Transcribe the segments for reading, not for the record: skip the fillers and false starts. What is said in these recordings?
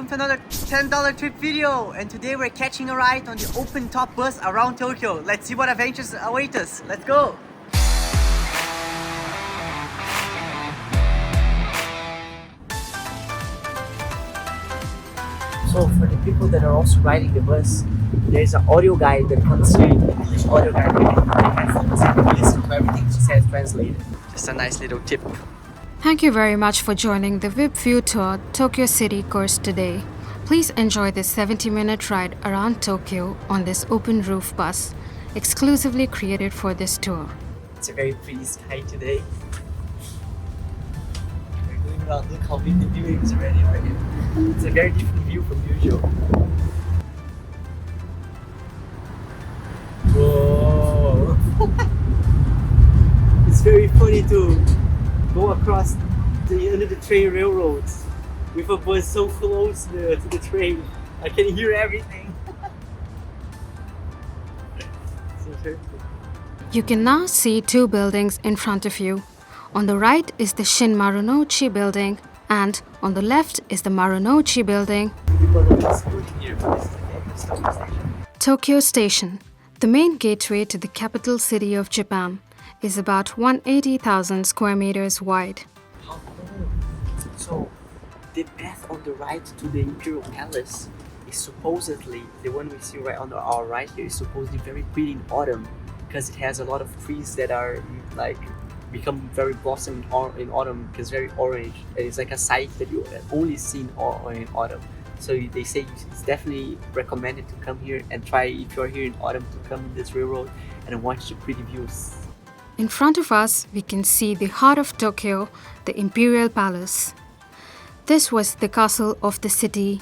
welcome to another $10 trip video. And today we're catching a ride on the open top bus around Tokyo. Let's see what adventures await us. Let's go! So for the people that are also riding the bus, there's an audio guide that comes here, an English audio guide that listen to everything she says translated. Just a nice little tip. Thank you very much for joining the VIP View Tour Tokyo City course today. Please enjoy this 70-minute ride around Tokyo on this open roof bus, exclusively created for this tour. It's a very pretty sky today. We're going around, look how big the view is already right here. It's a very different view from usual. Whoa! It's very funny to go across under the train railroads with a bus so close to the train. I can hear everything. You can now see two buildings in front of you. On the right is the Shin Marunouchi building, and on the left is the Marunouchi building. Tokyo Station, the main gateway to the capital city of Japan, is about 180,000 square meters wide. So, the path on the right to the Imperial Palace is supposedly, the one we see right on our right here, is supposedly very pretty in autumn because it has a lot of trees that are like become very blossom in autumn because very orange. And it's like a sight that you only see in autumn. So they say it's definitely recommended to come here and try, if you're here in autumn, to come in this railroad and watch the pretty views. In front of us, we can see the heart of Tokyo, the Imperial Palace. This was the castle of the city.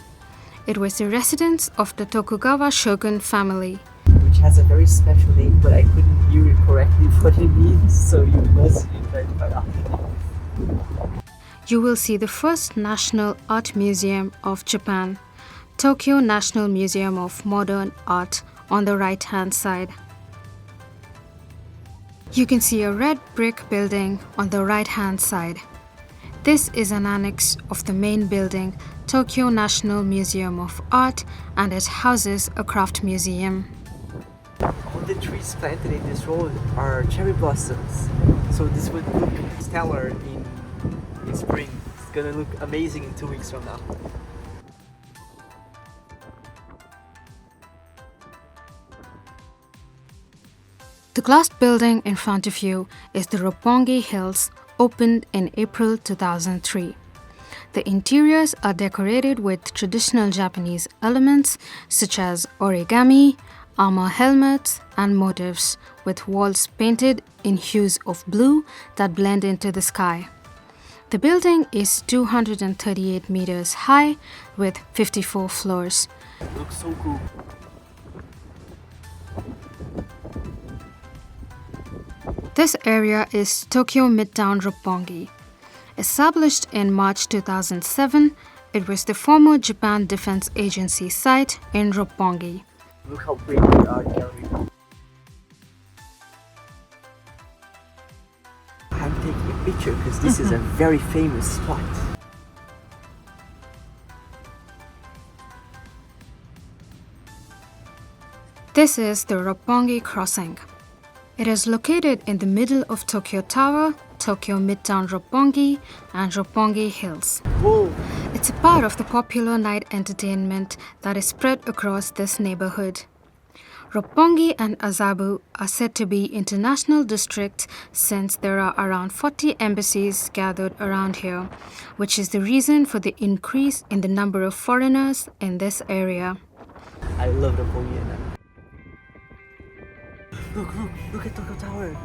It was the residence of the Tokugawa shogun family, which has a very special name, but I couldn't hear it correctly what it means, so you must try to find out. You will see the first National Art Museum of Japan, Tokyo National Museum of Modern Art, on the right-hand side. You can see a red brick building on the right-hand side. This is an annex of the main building, Tokyo National Museum of Art, and it houses a craft museum. All the trees planted in this road are cherry blossoms, so this would look stellar in spring. It's gonna look amazing in 2 weeks from now. The glass building in front of you is the Roppongi Hills, opened in April 2003. The interiors are decorated with traditional Japanese elements such as origami, armor helmets, and motifs, with walls painted in hues of blue that blend into the sky. The building is 238 meters high with 54 floors. It looks so cool. This area is Tokyo Midtown Roppongi. Established in March 2007, it was the former Japan Defense Agency site in Roppongi. Look how pretty the art gallery. I'm taking a picture because this is a very famous spot. This is the Roppongi Crossing. It is located in the middle of Tokyo Tower, Tokyo Midtown Roppongi, and Roppongi Hills. Whoa! It's a part of the popular night entertainment that is spread across this neighborhood. Roppongi and Azabu are said to be international districts since there are around 40 embassies gathered around here, which is the reason for the increase in the number of foreigners in this area. I love Roppongi. Look at Tokyo Tower.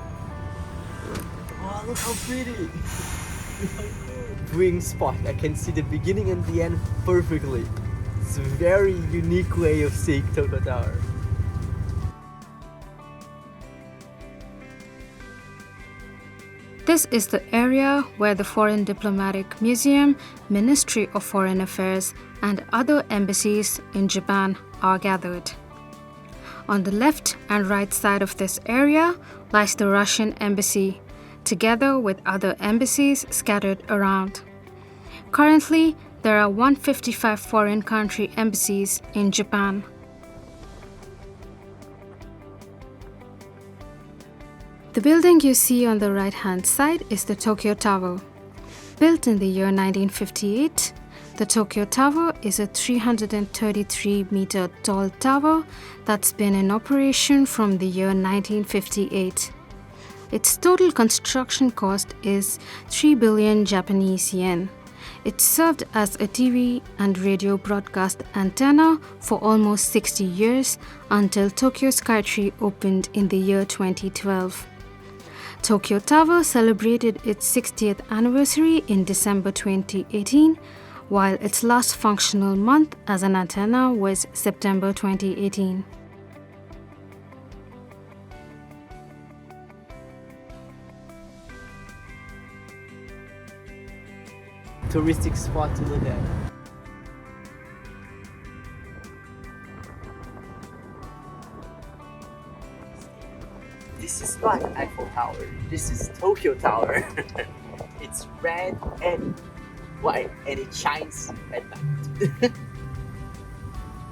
Wow, look how pretty. Viewing spot. I can see the beginning and the end perfectly. It's a very unique way of seeing Tokyo Tower. This is the area where the Foreign Diplomatic Museum, Ministry of Foreign Affairs, and other embassies in Japan are gathered. On the left and right side of this area lies the Russian embassy, together with other embassies scattered around. Currently, there are 155 foreign country embassies in Japan. The building you see on the right-hand side is the Tokyo Tower. Built in the year 1958, the Tokyo Tower is a 333-meter tall tower that's been in operation from the year 1958. Its total construction cost is 3 billion Japanese yen. It served as a TV and radio broadcast antenna for almost 60 years until Tokyo Skytree opened in the year 2012. Tokyo Tower celebrated its 60th anniversary in December 2018, while its last functional month as an antenna was September 2018. Touristic spot to look at. This is not Eiffel Tower, this is Tokyo Tower. It's red and white and it shines at night.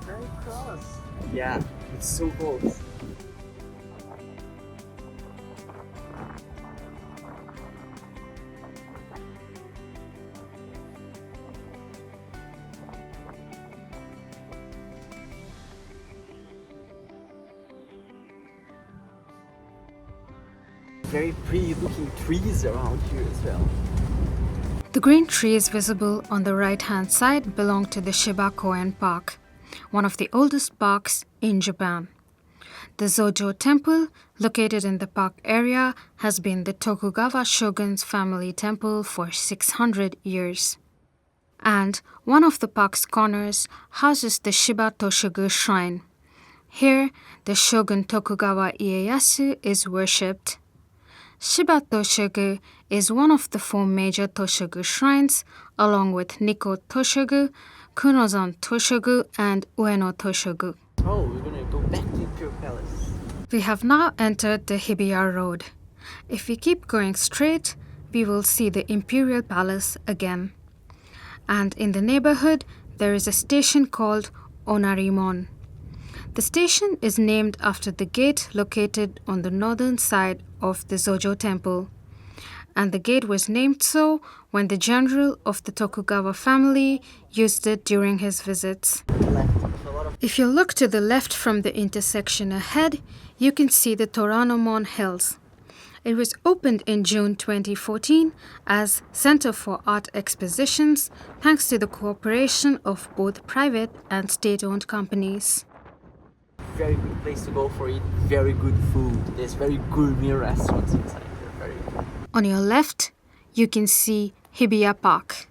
Very close. Yeah, it's so close. Very pretty looking trees around here as well. The green trees visible on the right-hand side belong to the Shiba Koen Park, one of the oldest parks in Japan. The Zojo Temple, located in the park area, has been the Tokugawa shogun's family temple for 600 years. And one of the park's corners houses the Shiba Toshogu Shrine. Here, the shogun Tokugawa Ieyasu is worshipped. Shiba Toshogu is one of the 4 major Toshogu shrines, along with Nikko Toshogu, Kunozan Toshogu, and Ueno Toshogu. Oh, we're gonna go back to Imperial Palace. We have now entered the Hibiya Road. If we keep going straight, we will see the Imperial Palace again. And in the neighborhood, there is a station called Onarimon. The station is named after the gate located on the northern side of the Zojo Temple. And the gate was named so when the general of the Tokugawa family used it during his visits. If you look to the left from the intersection ahead, you can see the Toranomon Hills. It was opened in June 2014 as Center for Art Expositions thanks to the cooperation of both private and state-owned companies. Very good place to go for eat very good food. There's very gourmet restaurants inside here. Very good. On your left, you can see Hibiya Park.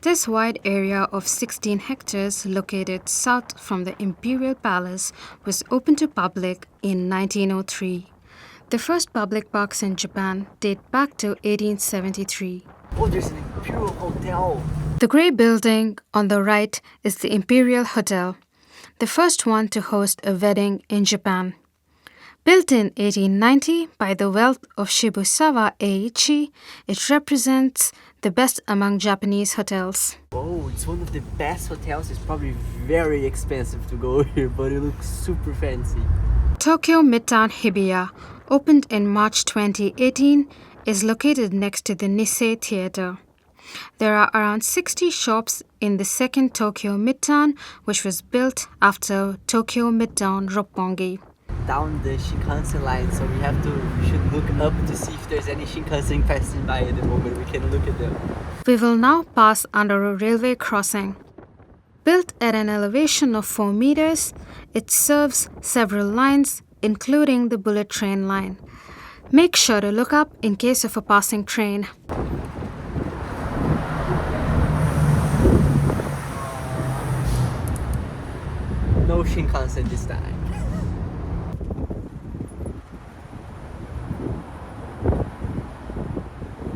This wide area of 16 hectares located south from the Imperial Palace was opened to public in 1903. The first public parks in Japan date back to 1873. Oh, there's an Imperial Hotel. The grey building on the right is the Imperial Hotel, the first one to host a wedding in Japan. Built in 1890 by the wealth of Shibusawa Eiichi, it represents the best among Japanese hotels. Oh, it's one of the best hotels. It's probably very expensive to go here, but it looks super fancy. Tokyo Midtown Hibiya, opened in March 2018, is located next to the Nisei Theatre. There are around 60 shops in the second Tokyo Midtown, which was built after Tokyo Midtown Roppongi. Down the Shinkansen line, so we should look up to see if there's any Shinkansen passing by at the moment. We can look at them. We will now pass under a railway crossing. Built at an elevation of 4 meters, it serves several lines, including the bullet train line. Make sure to look up in case of a passing train. No Shinkansen this time.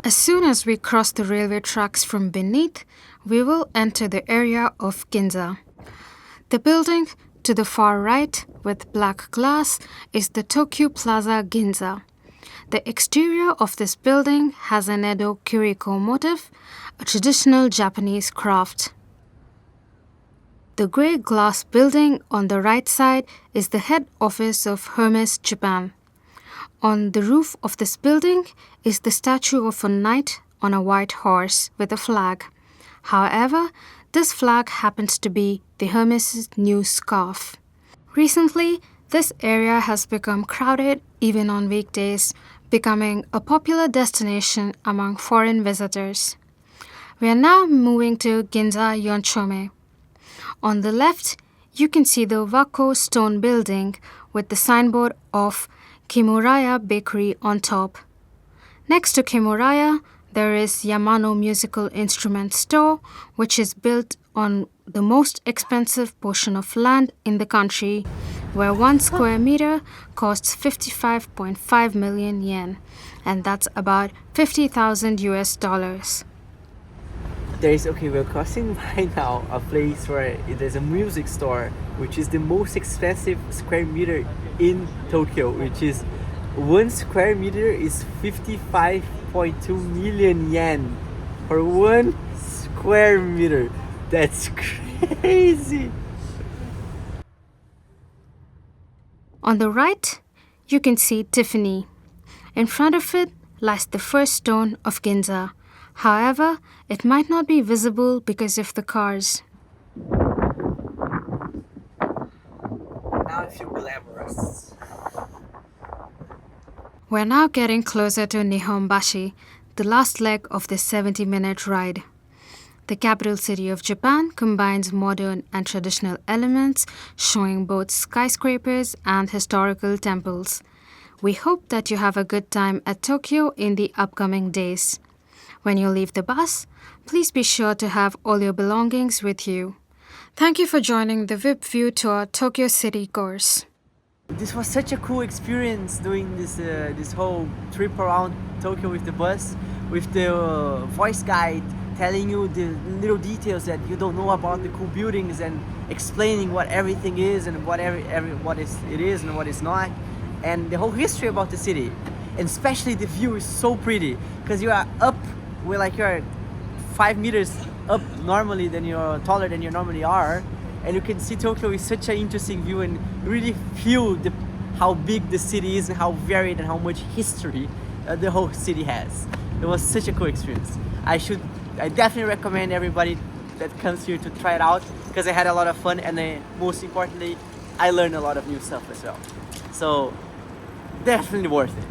As soon as we cross the railway tracks from beneath, we will enter the area of Ginza. The building to the far right, with black glass, is the Tokyo Plaza Ginza. The exterior of this building has an Edo Kiriko motif, a traditional Japanese craft. The grey glass building on the right side is the head office of Hermes, Japan. On the roof of this building is the statue of a knight on a white horse with a flag. However, this flag happens to be the Hermes' new scarf. Recently, this area has become crowded even on weekdays, becoming a popular destination among foreign visitors. We are now moving to Ginza Yonchome. On the left, you can see the Wako stone building with the signboard of Kimuraya Bakery on top. Next to Kimuraya, there is Yamano Musical Instrument Store, which is built on the most expensive portion of land in the country, where 1 square meter costs 55.5 million yen, and that's about 50,000 US dollars. We're crossing right now a place where there's a music store, which is the most expensive square meter in Tokyo, which is 1 square meter is 55.2 million yen for 1 square meter. That's crazy. On the right, you can see Tiffany. In front of it lies the first stone of Ginza. However, it might not be visible because of the cars. Now I feel glamorous. We're now getting closer to Nihonbashi, the last leg of this 70-minute ride. The capital city of Japan combines modern and traditional elements, showing both skyscrapers and historical temples. We hope that you have a good time at Tokyo in the upcoming days. When you leave the bus, please be sure to have all your belongings with you. Thank you for joining the VIP View Tour Tokyo City course. This was such a cool experience doing this whole trip around Tokyo with the bus, with the voice guide telling you the little details that you don't know about the cool buildings and explaining what everything is and what it is and what it's not, and the whole history about the city. And especially the view is so pretty because you are up where you're 5 meters up normally than you're taller than you normally are, and you can see Tokyo with such an interesting view and really feel how big the city is and how varied and how much history the whole city has. It was such a cool experience. I definitely recommend everybody that comes here to try it out because I had a lot of fun, and most importantly, I learned a lot of new stuff as well. So definitely worth it.